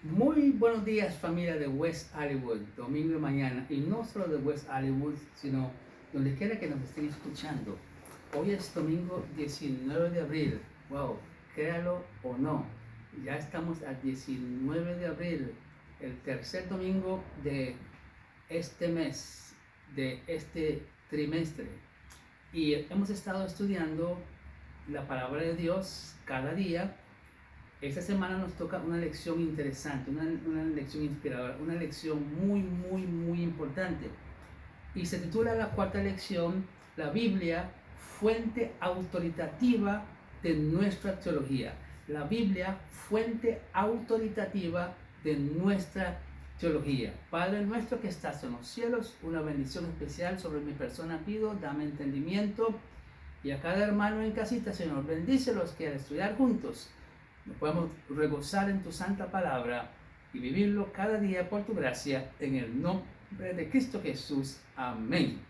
Muy buenos días, familia de West Hollywood, domingo de mañana, y no solo de West Hollywood, sino donde quiera que nos estén escuchando. Hoy es domingo 19 de abril, wow, créalo o no, ya estamos a 19 de abril, el tercer domingo de este mes, de este trimestre, y hemos estado estudiando la palabra de Dios cada día. Esta semana nos toca una lección interesante, una lección inspiradora, una lección muy importante. Y se titula la cuarta lección, la Biblia, fuente autoritativa de nuestra teología. La Biblia, fuente autoritativa de nuestra teología. Padre nuestro que estás en los cielos, una bendición especial sobre mi persona pido, dame entendimiento. Y a cada hermano en casita, Señor, bendícelos que al estudiar juntos nos podemos regozar en tu santa palabra y vivirlo cada día por tu gracia, en el nombre de Cristo Jesús. Amén.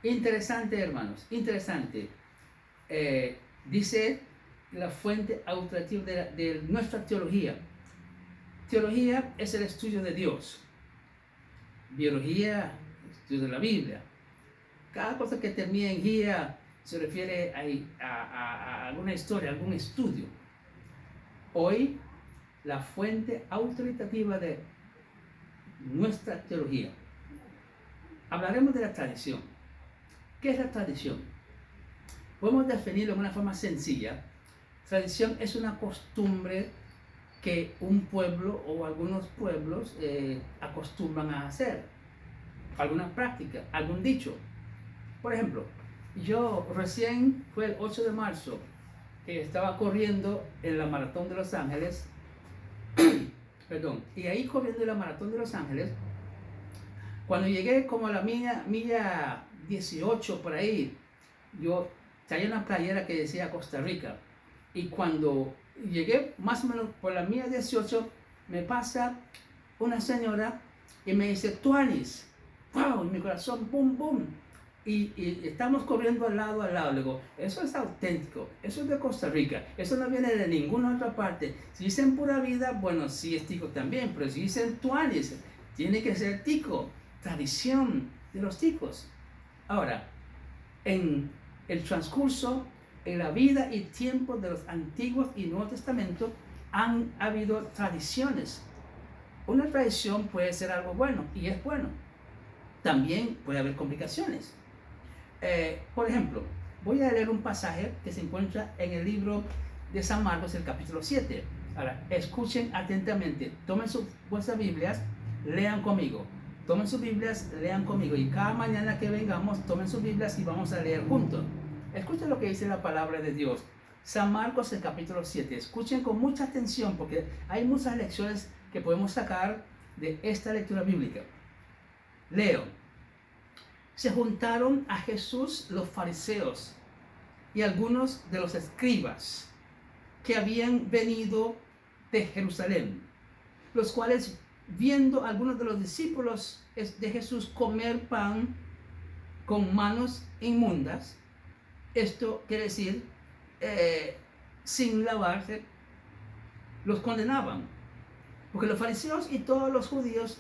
Interesante, hermanos, interesante. Dice la fuente autoritativa de nuestra teología. Teología es el estudio de Dios. Biología, el estudio de la Biblia. Cada cosa que termina en guía se refiere a alguna historia, a algún estudio. Hoy, la fuente autoritativa de nuestra teología. Hablaremos de la tradición. ¿Qué es la tradición? Podemos definirlo de una forma sencilla. Tradición es una costumbre que un pueblo o algunos pueblos acostumbran a hacer. Alguna práctica, algún dicho. Por ejemplo, yo recién fue el 8 de marzo que estaba corriendo en la Maratón de Los Ángeles, perdón, y ahí corriendo en la Maratón de Los Ángeles, cuando llegué como a la milla 18 por ahí, yo traía una playera que decía Costa Rica, y cuando llegué más o menos por la milla 18, me pasa una señora y me dice, Tuanis, wow, y mi corazón, boom, boom. Y estamos corriendo al lado. Le digo, eso es auténtico, eso es de Costa Rica, eso no viene de ninguna otra parte. Si dicen pura vida, bueno, sí es tico también, pero si dicen tuanis, tiene que ser tico, tradición de los ticos. Ahora, en el transcurso, en la vida y tiempo de los Antiguos y Nuevos Testamentos, han habido tradiciones. Una tradición puede ser algo bueno, y es bueno. También puede haber complicaciones. Por ejemplo, voy a leer un pasaje que se encuentra en el libro de San Marcos, el capítulo 7. Ahora, escuchen atentamente, tomen vuestras Biblias, lean conmigo. Tomen sus Biblias, lean conmigo. Y cada mañana que vengamos, tomen sus Biblias y vamos a leer juntos. Escuchen lo que dice la palabra de Dios. San Marcos, el capítulo 7. Escuchen con mucha atención porque hay muchas lecciones que podemos sacar de esta lectura bíblica. Leo. Se juntaron a Jesús los fariseos y algunos de los escribas que habían venido de Jerusalén, los cuales, viendo a algunos de los discípulos de Jesús comer pan con manos inmundas, esto quiere decir sin lavarse, los condenaban, porque los fariseos y todos los judíos,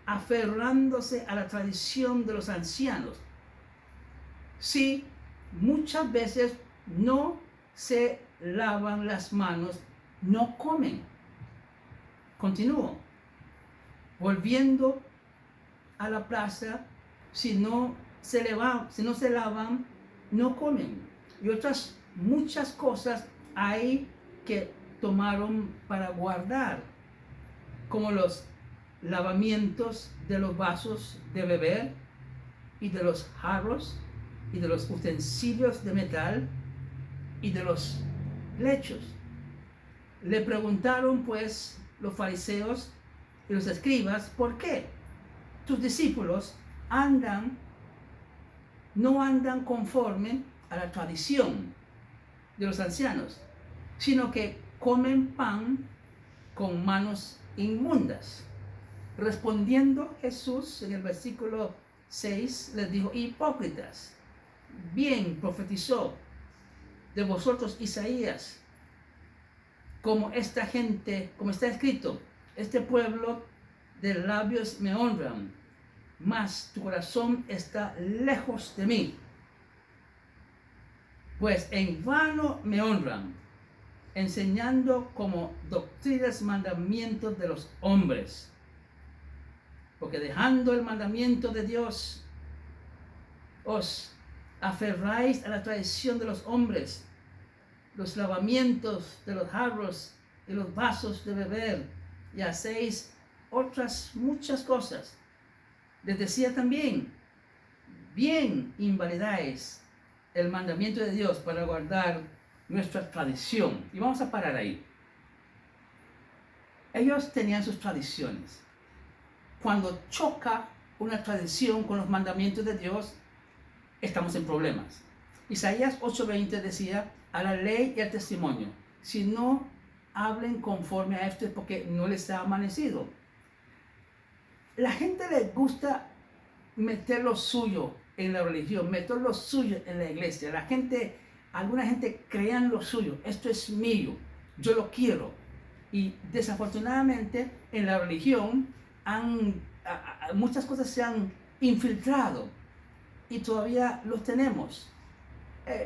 aferrándose a la tradición de los ancianos, si muchas veces no se lavan las manos, no comen. Continúo. Volviendo a la plaza, si no se lavan, no comen. Y otras muchas cosas hay que tomaron para guardar, como los lavamientos de los vasos de beber y de los jarros y de los utensilios de metal y de los lechos. Le preguntaron pues los fariseos y los escribas, ¿por qué tus discípulos no andan conforme a la tradición de los ancianos, sino que comen pan con manos inmundas? Respondiendo Jesús en el versículo 6 les dijo, hipócritas, bien profetizó de vosotros Isaías, como esta gente, como está escrito, este pueblo de labios me honran, mas tu corazón está lejos de mí. Pues en vano me honran, enseñando como doctrinas mandamientos de los hombres. Porque dejando el mandamiento de Dios, os aferráis a la tradición de los hombres, los lavamientos de los jarros y los vasos de beber, y hacéis otras muchas cosas. Les decía también, bien invalidáis el mandamiento de Dios para guardar nuestra tradición. Y vamos a parar ahí. Ellos tenían sus tradiciones. Cuando choca una tradición con los mandamientos de Dios, estamos en problemas. Isaías 8:20 decía, a la ley y al testimonio, si no hablen conforme a esto es porque no les ha amanecido. La gente le gusta meter lo suyo en la religión, meter lo suyo en la iglesia. Alguna gente crean lo suyo, esto es mío, yo lo quiero. Y desafortunadamente en la religión muchas cosas se han infiltrado y todavía los tenemos.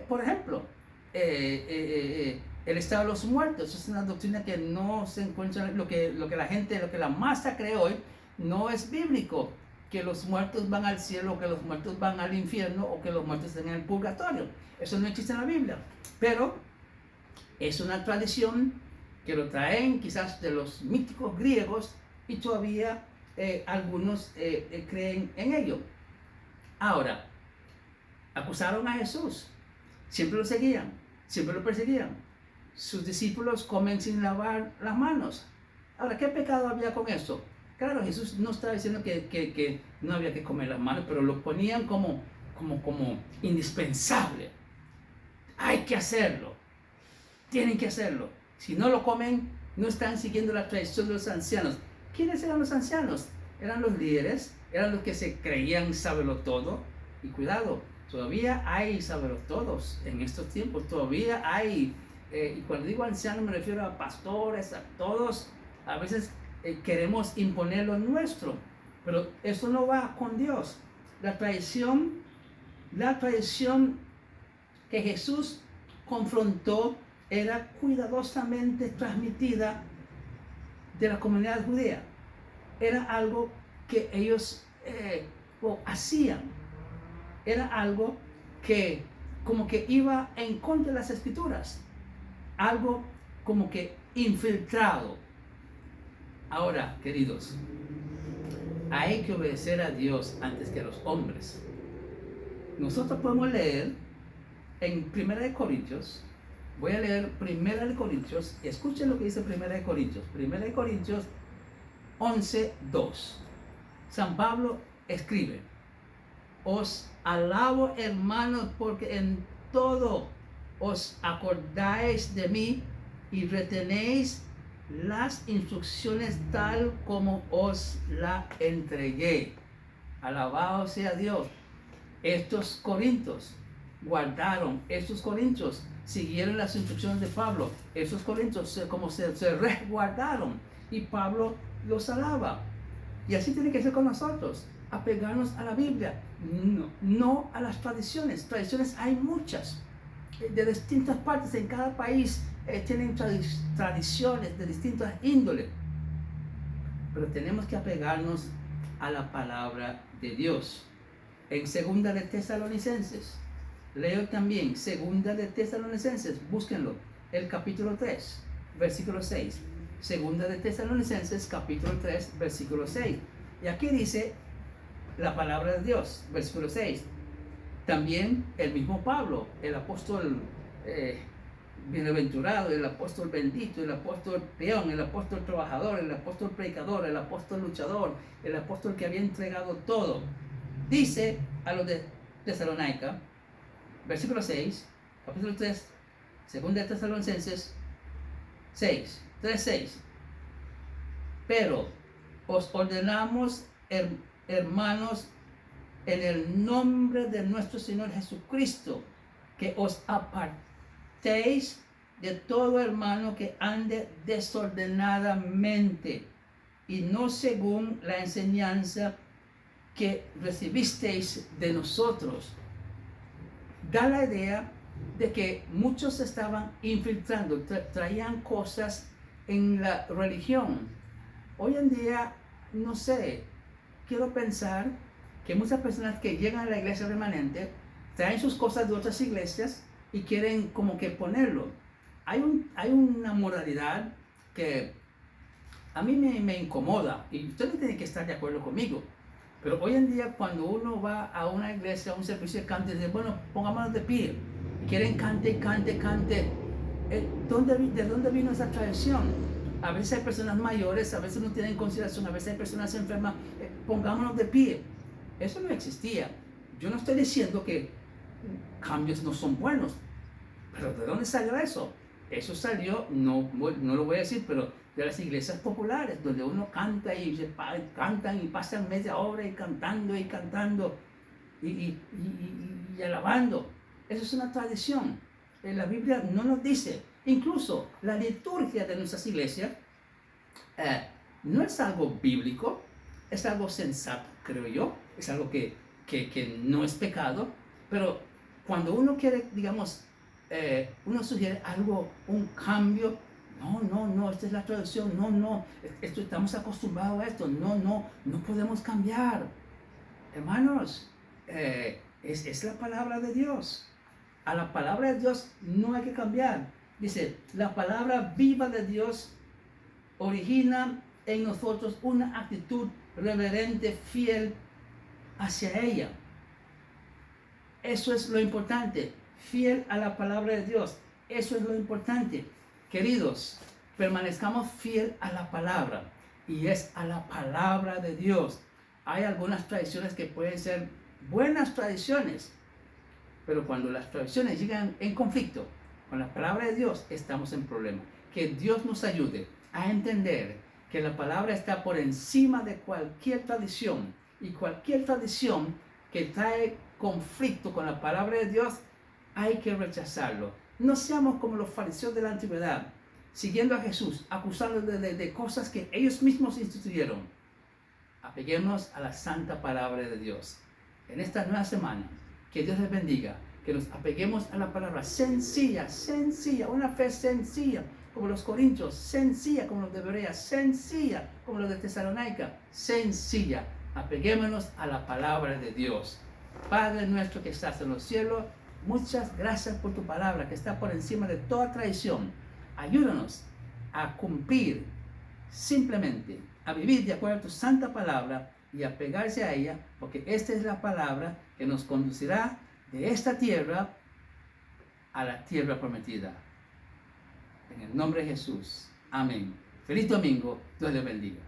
Por ejemplo, el estado de los muertos es una doctrina que no se encuentra, lo que la masa cree hoy, no es bíblico, que los muertos van al cielo, que los muertos van al infierno, o que los muertos están en el purgatorio. Eso no existe en la Biblia, pero es una tradición que lo traen quizás de los místicos griegos y todavía algunos creen en ello. Ahora, acusaron a Jesús, siempre lo seguían, siempre lo perseguían. Sus discípulos comen sin lavar las manos. Ahora, ¿qué pecado había con eso? Claro, Jesús no estaba diciendo que no había que comer las manos, pero lo ponían como indispensable. Hay que hacerlo, tienen que hacerlo. Si no lo comen, no están siguiendo la tradición de los ancianos. ¿Quiénes eran los ancianos? Eran los líderes, eran los que se creían saberlo todo. Y cuidado, todavía hay saberlo todos en estos tiempos, todavía hay, y cuando digo ancianos me refiero a pastores, a todos. A veces queremos imponer lo nuestro, pero eso no va con Dios. La tradición que Jesús confrontó era cuidadosamente transmitida de la comunidad judía. Era algo que ellos hacían. Era algo que como que iba en contra de las escrituras. Algo como que infiltrado. Ahora, queridos, hay que obedecer a Dios antes que a los hombres. Nosotros podemos leer en 1 Corintios, voy a leer 1 Corintios, y escuchen lo que dice 1 Corintios 11:2. San Pablo escribe, os alabo, hermanos, porque en todo os acordáis de mí y retenéis las instrucciones tal como os la entregué. Alabado sea Dios. Estos corintios siguieron las instrucciones de Pablo. Estos corintios se resguardaron y Pablo los alaba. Y así tiene que ser con nosotros, apegarnos a la Biblia, no a las tradiciones. Tradiciones hay muchas, de distintas partes, en cada país tienen tradiciones de distintas índoles, pero tenemos que apegarnos a la palabra de Dios. En 2 de Tesalonicenses, leo también 2 de Tesalonicenses, búsquenlo, el capítulo 3, versículo 6. 2 de Tesalonicenses, capítulo 3, versículo 6. Y aquí dice la palabra de Dios, versículo 6. También el mismo Pablo, el apóstol bienaventurado, el apóstol bendito, el apóstol peón, el apóstol trabajador, el apóstol predicador, el apóstol luchador, el apóstol que había entregado todo, dice a los de Tesalónica, versículo 6, capítulo 3, 2 de Tesalonicenses 3:6. Pero os ordenamos, hermanos, en el nombre de nuestro Señor Jesucristo, que os apartéis de todo hermano que ande desordenadamente, y no según la enseñanza que recibisteis de nosotros. Da la idea de que muchos estaban infiltrando, traían cosas en la religión. Hoy en día, no sé, quiero pensar que muchas personas que llegan a la iglesia remanente traen sus cosas de otras iglesias y quieren como que ponerlo. Hay una moralidad que a mí me incomoda, y usted no tiene que estar de acuerdo conmigo, pero hoy en día cuando uno va a una iglesia, a un servicio de cante, dice, bueno, pongámonos de pie, y quieren cante. ¿De dónde vino esa tradición? A veces hay personas mayores, a veces no tienen consideración, a veces hay personas enfermas, pongámonos de pie. Eso no existía. Yo no estoy diciendo que cambios no son buenos, pero ¿de dónde salió eso? Eso salió, no lo voy a decir, pero de las iglesias populares, donde uno canta y cantan y pasan media hora y cantando y alabando. Eso es una tradición. La Biblia no nos dice. Incluso la liturgia de nuestras iglesias no es algo bíblico, es algo sensato, creo yo. Es algo que no es pecado, pero cuando uno quiere, digamos, uno sugiere algo, un cambio, no, esta es la tradición, no, esto, estamos acostumbrados a esto, no podemos cambiar. Hermanos, es la palabra de Dios. A la palabra de Dios no hay que cambiar. Dice, la palabra viva de Dios origina en nosotros una actitud reverente, fiel hacia ella. Eso es lo importante, fiel a la palabra de Dios. Eso es lo importante. Queridos, permanezcamos fiel a la palabra, y es a la palabra de Dios. Hay algunas tradiciones que pueden ser buenas tradiciones, pero cuando las tradiciones llegan en conflicto con la palabra de Dios, estamos en problema. Que Dios nos ayude a entender que la palabra está por encima de cualquier tradición, y cualquier tradición que trae conflicto con la palabra de Dios, hay que rechazarlo. No seamos como los fariseos de la antigüedad, siguiendo a Jesús, acusándolo de cosas que ellos mismos instituyeron. Apeguémonos a la santa palabra de Dios. En esta nueva semana, que Dios les bendiga, que nos apeguemos a la palabra sencilla, una fe sencilla, como los corintios, sencilla como los de Berea, sencilla como los de Tesalónica, sencilla. Apeguémonos a la palabra de Dios. Padre nuestro que estás en los cielos, muchas gracias por tu palabra que está por encima de toda tradición. Ayúdanos a cumplir simplemente, a vivir de acuerdo a tu santa palabra y a pegarse a ella, porque esta es la palabra que nos conducirá de esta tierra a la tierra prometida. En el nombre de Jesús. Amén. Feliz domingo. Dios les bendiga.